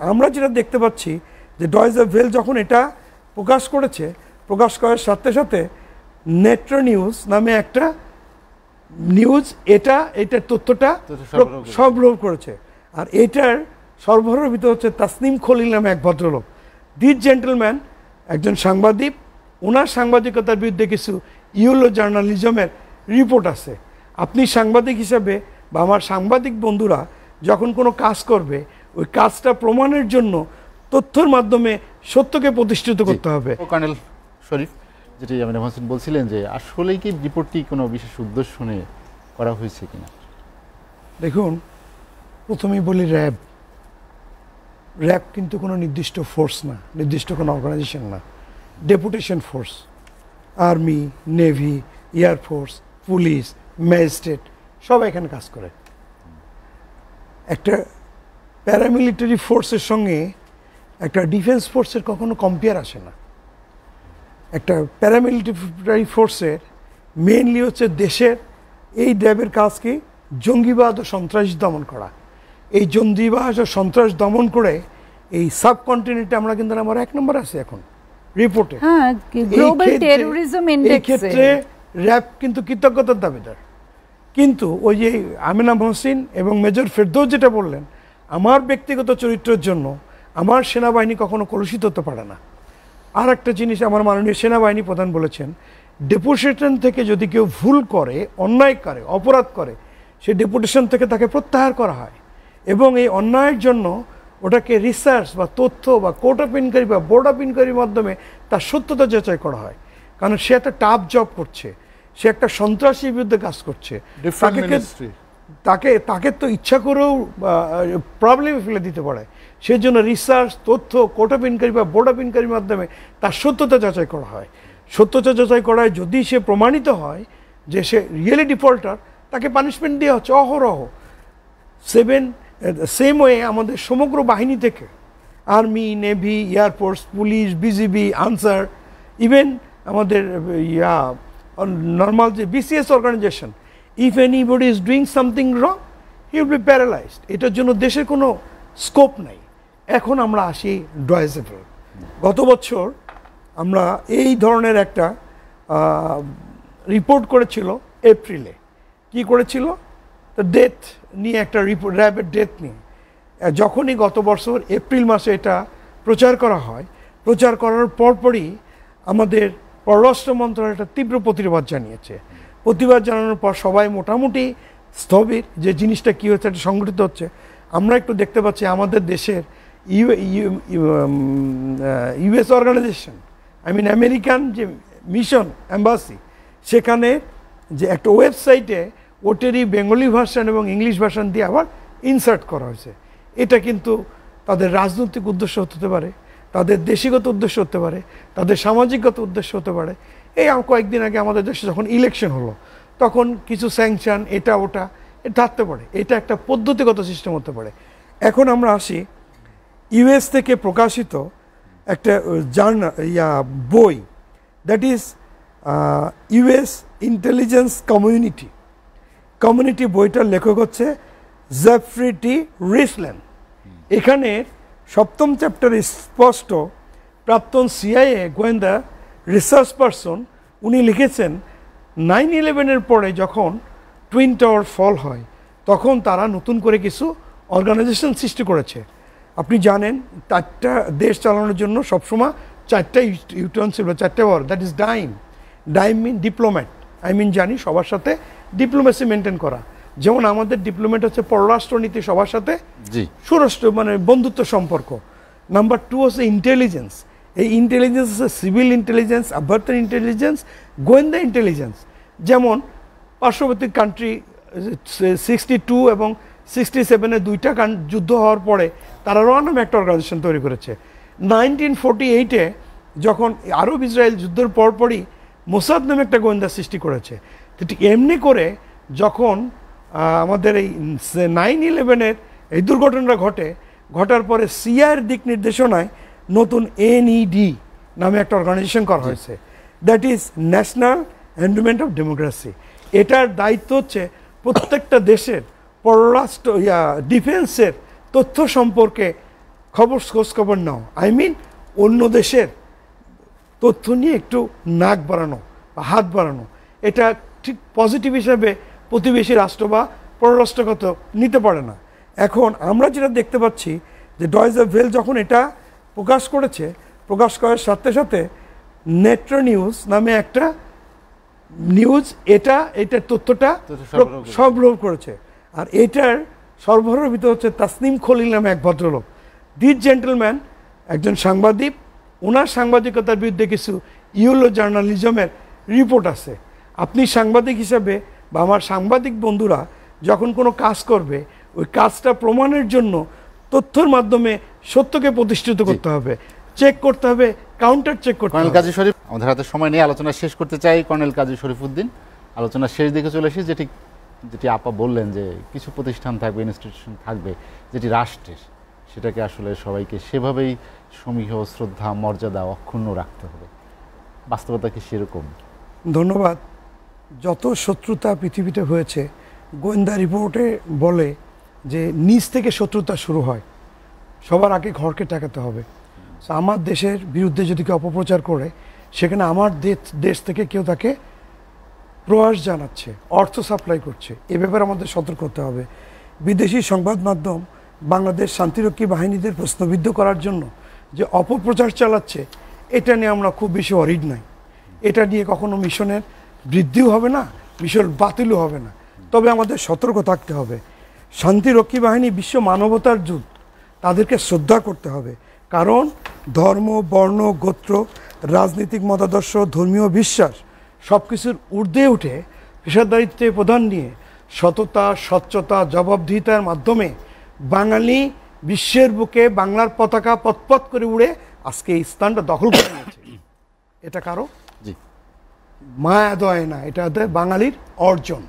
আমরা যেটা দেখতে পাচ্ছি যে ডয়েজে ভেল যখন এটা প্রকাশ করেছে, প্রকাশ করার সাথে সাথে নেট্রো নিউজ নামে একটা নিউজ এটার তথ্যটা সরবরাহ করেছে। আর এটার সরবরাহের ভিতরে হচ্ছে তাসনিম খলিল নামে এক ভদ্রলোক। দিস জেন্টলম্যান একজন সাংবাদিক, ওনার সাংবাদিকতার বিরুদ্ধে কিছু ইউলো জার্নালিজমের রিপোর্ট আছে। আপনি সাংবাদিক হিসাবে বা আমার সাংবাদিক বন্ধুরা যখন কোনো কাজ করবে, ওই কাজটা প্রমাণের জন্য তথ্যের মাধ্যমে সত্যকে প্রতিষ্ঠিত করতে হবে। কর্নেল শরীফ, যেটি আমি হোসেন বলছিলেন যে আসলেই কি রিপোর্টটি কোনো বিশেষ উদ্দেশ্য নিয়ে করা হয়েছে কিনা? দেখুন, প্রথমেই বলি র্যাব কিন্তু কোনো নির্দিষ্ট ফোর্স না, নির্দিষ্ট কোনো অর্গানাইজেশন না, deputation force. Army, navy, air force, police, magistrate সব এখানে কাজ করে। একটা প্যারামিলিটারি ফোর্সের সঙ্গে একটা ডিফেন্স ফোর্সের কখনো কম্পেয়ার আসে না। একটা প্যারামিলিটারি ফোর্সের মেইনলি হচ্ছে দেশের এই র্যাবের কাজ কি, জঙ্গিবাদ ও সন্ত্রাস দমন করা। এই জঙ্গিবাদ ও সন্ত্রাস দমন করে এই সাবকন্টিনেন্টে আমরা কিন্তু আমার 1 নম্বর আছে এখন রিপোর্টে। এই ক্ষেত্রে র্যাব কিন্তু কৃতজ্ঞতার দাবিদার। কিন্তু ওই যে আমিনা মহসিন এবং মেজর ফেরদৌস যেটা বললেন, আমার ব্যক্তিগত চরিত্রের জন্য আমার সেনাবাহিনী কখনো কলুষিত হতে পারে না। আর একটা জিনিস আমার মাননীয় সেনাবাহিনী প্রধান বলেছেন, ডেপুটেশন থেকে যদি কেউ ভুল করে, অন্যায় করে, অপরাধ করে, সে ডেপুটেশন থেকে তাকে প্রত্যাহার করা হয় এবং এই অন্যায়ের জন্য ওটাকে রিসার্চ বা তথ্য বা কোর্ট অফ ইনকোয়ারি বা বোর্ড অফ ইনকোয়ারির মাধ্যমে তার সত্যতা যাচাই করা হয়। কারণ সে একটা টাফ জব করছে, সে একটা সন্ত্রাসীর বিরুদ্ধে কাজ করছে, তাকে তো ইচ্ছা করেও প্রবলেমে ফেলে দিতে পারে। সেই জন্য রিসার্চ, তথ্য, কোর্ট অফ ইনকোয়ারি বা বোর্ড অফ ইনকোয়ারির মাধ্যমে তার সত্যতা যাচাই করা হয়। সত্যতা যাচাই করায় যদি সে প্রমাণিত হয় যে সে রিয়েলি ডিফল্টার, তাকে পানিশমেন্ট দেওয়া হচ্ছে অহরহ। সেম ওয়ে আমাদের সমগ্র বাহিনী থেকে, army, navy, air force, police, BGB, Ansar, even আমাদের নর্মাল যে BCS organisation, if anybody is doing something wrong, he will be paralysed. এটার জন্য দেশের কোনো স্কোপ নাই। এখন আমরা আসি ডয়েজে ভেল। গত বছর আমরা এই ধরনের একটা রিপোর্ট করেছিল এপ্রিলে। কি করেছিল? তো ডেথ নিয়ে একটা রিপোর্ট, র্যাবের ডেথ নিয়ে। যখনই গত বছর এপ্রিল মাসে এটা প্রচার করা হয়, প্রচার করার পরপরই আমাদের পররাষ্ট্র মন্ত্রণালয় একটা তীব্র প্রতিবাদ জানিয়েছে। প্রতিবাদ জানানোর পর সবাই মোটামুটি স্থবির যে জিনিসটা কী হচ্ছে, এটা সংগঠিত হচ্ছে। আমরা একটু দেখতে পাচ্ছি আমাদের দেশের ইউএস অর্গানাইজেশন, আমেরিকান যে মিশন অ্যাম্বাসি, সেখানে যে একটা ওয়েবসাইটে ওটেরই বেঙ্গলি ভার্সন এবং ইংলিশ ভার্সন দিয়ে আবার ইনসার্ট করা হয়েছে। এটা কিন্তু তাদের রাজনৈতিক উদ্দেশ্য হতে পারে, তাদের দেশিগত উদ্দেশ্য হতে পারে, তাদের সামাজিকগত উদ্দেশ্য হতে পারে। এই কয়েকদিন আগে আমাদের দেশে যখন ইলেকশন হলো, তখন কিছু স্যাংশন, এটা ওটা থাকতে পারে। এটা একটা পদ্ধতিগত সিস্টেম হতে পারে। এখন আমরা আসি ইউএস থেকে প্রকাশিত একটা বই, that is US intelligence community. বইটার লেখক হচ্ছে জেফ্রি টি রিসল্যান্ড। এখানে 7ম চ্যাপ্টারে স্পষ্ট প্রাক্তন সিআইএ গোয়েন্দা রিসার্চ পারসন উনি লিখেছেন, 9/11-এর পরে যখন টুইন টাওয়ার ফল হয়, তখন তারা নতুন করে কিছু অর্গানাইজেশন সৃষ্টি করেছে। আপনি জানেন 4টা দেশ চালানোর জন্য সবসময় 4টা ইউটেন্সিল বা 4টা word, that is dime mean diplomat. জানি সবার সাথে ডিপ্লোমেসি মেনটেন করা। যেমন আমাদের ডিপ্লোম্যাট হচ্ছে পররাষ্ট্রনীতি, সবার সাথে সুরাষ্ট্র মানে বন্ধুত্ব সম্পর্ক। নাম্বার 2 হচ্ছে ইন্টেলিজেন্স। এই ইন্টেলিজেন্স হচ্ছে সিভিল ইন্টেলিজেন্স, আভ্যন্তরীণ ইন্টেলিজেন্স, গোয়েন্দা ইন্টেলিজেন্স। যেমন পার্শ্ববর্তী কান্ট্রি 62 এবং 67-এ 2টা যুদ্ধ হওয়ার পরে তারা র নামে একটা অর্গানাইজেশন তৈরি করেছে। 1948-এ যখন আরব ইসরায়েল যুদ্ধের পরপরই মোসাদ নামে একটা গোয়েন্দা সৃষ্টি করেছে। তো ঠিক এমনি করে যখন আমাদের এই 9/11-এর এই দুর্ঘটনাটা ঘটার পরে সিআইএর দিক নির্দেশনায় নতুন NED নামে একটা অর্গানাইজেশন করা হয়েছে, that is national endowment of democracy. এটার দায়িত্ব হচ্ছে প্রত্যেকটা দেশের পররাষ্ট্র ডিফেন্সের তথ্য সম্পর্কে খোঁজ খবর নাও, আই মিন অন্য দেশের তথ্য নিয়ে একটু নাক বাড়ানো বা হাত বাড়ানো, এটা ঠিক পজিটিভ হিসাবে প্রতিবেশী রাষ্ট্র বা পররাষ্ট্রগত নিতে পারে না। এখন আমরা যেটা দেখতে পাচ্ছি যে ডয়েজে ভেল যখন এটা প্রকাশ করেছে, প্রকাশ করার সাথে সাথে নেট্রো নিউজ নামে একটা নিউজ এটার তথ্যটা সরবরাহ করেছে। আর এটার সরবরাহের ভিতরে হচ্ছে তাসনিম খলিল নামে এক ভদ্রলোক। দিস জেন্টলম্যান একজন সাংবাদিক, ওনার সাংবাদিকতার বিরুদ্ধে কিছু ইউলো জার্নালিজমের রিপোর্ট আছে। আপনি সাংবাদিক হিসাবে বা আমার সাংবাদিক বন্ধুরা যখন কোনো কাজ করবে, ওই কাজটা প্রমাণের জন্য তথ্যের মাধ্যমে সত্যকে প্রতিষ্ঠিত করতে হবে, চেক করতে হবে, কাউন্টার চেক করতে হবে। কর্নেল কাজী শরীফ, আমাদের হাতে সময় নেই, আলোচনা শেষ করতে চাই। কর্নেল কাজী শরীফউদ্দীন, আলোচনার শেষ দিকে চলে এসেছি। যেটি আপা বললেন যে কিছু প্রতিষ্ঠান থাকবে, ইনস্টিটিউশন থাকবে যেটি রাষ্ট্রের, সেটাকে আসলে সবাইকে সেভাবেই সমীহ, শ্রদ্ধা, মর্যাদা অক্ষুণ্ণ রাখতে হবে। বাস্তবতা কি সেরকম? ধন্যবাদ। যত শত্রুতা পৃথিবীতে হয়েছে, গোয়েন্দা রিপোর্টে বলে যে নিচ থেকে শত্রুতা শুরু হয়, সবার আগে ঘরকে টাকাতে হবে। আমার দেশের বিরুদ্ধে যদি কেউ অপপ্রচার করে, সেখানে আমার দেশ থেকে কেউ তাকে প্রয়াস জানাচ্ছে, অর্থ সাপ্লাই করছে, এ ব্যাপারে আমাদের সতর্ক হতে হবে। বিদেশি সংবাদ মাধ্যম বাংলাদেশ শান্তিরক্ষী বাহিনীদের প্রশ্নবিদ্ধ করার জন্য যে অপপ্রচার চালাচ্ছে, এটা নিয়ে আমরা খুব বেশি অরিড নাই। এটা নিয়ে কখনো মিশনের বৃদ্ধিও হবে না, মিশন বাতিলও হবে না। তবে আমাদের সতর্ক থাকতে হবে। শান্তিরক্ষী বাহিনী বিশ্ব মানবতার দূত, তাদেরকে শ্রদ্ধা করতে হবে। কারণ ধর্ম, বর্ণ, গোত্র, রাজনৈতিক মতাদর্শ, ধর্মীয় বিশ্বাস সব কিছুর ঊর্ধ্বে উঠে পেশাদারিত্বে প্রধান নিয়ে সততা, স্বচ্ছতা, জবাবদিহিতার মাধ্যমে বাঙালি বিশ্বের বুকে বাংলার পতাকা পথপথ করে উড়ে আজকে এই স্থানটা দখল করে নিয়েছে। এটা কারো মায়া দয় না, এটা বাঙালির অর্জন।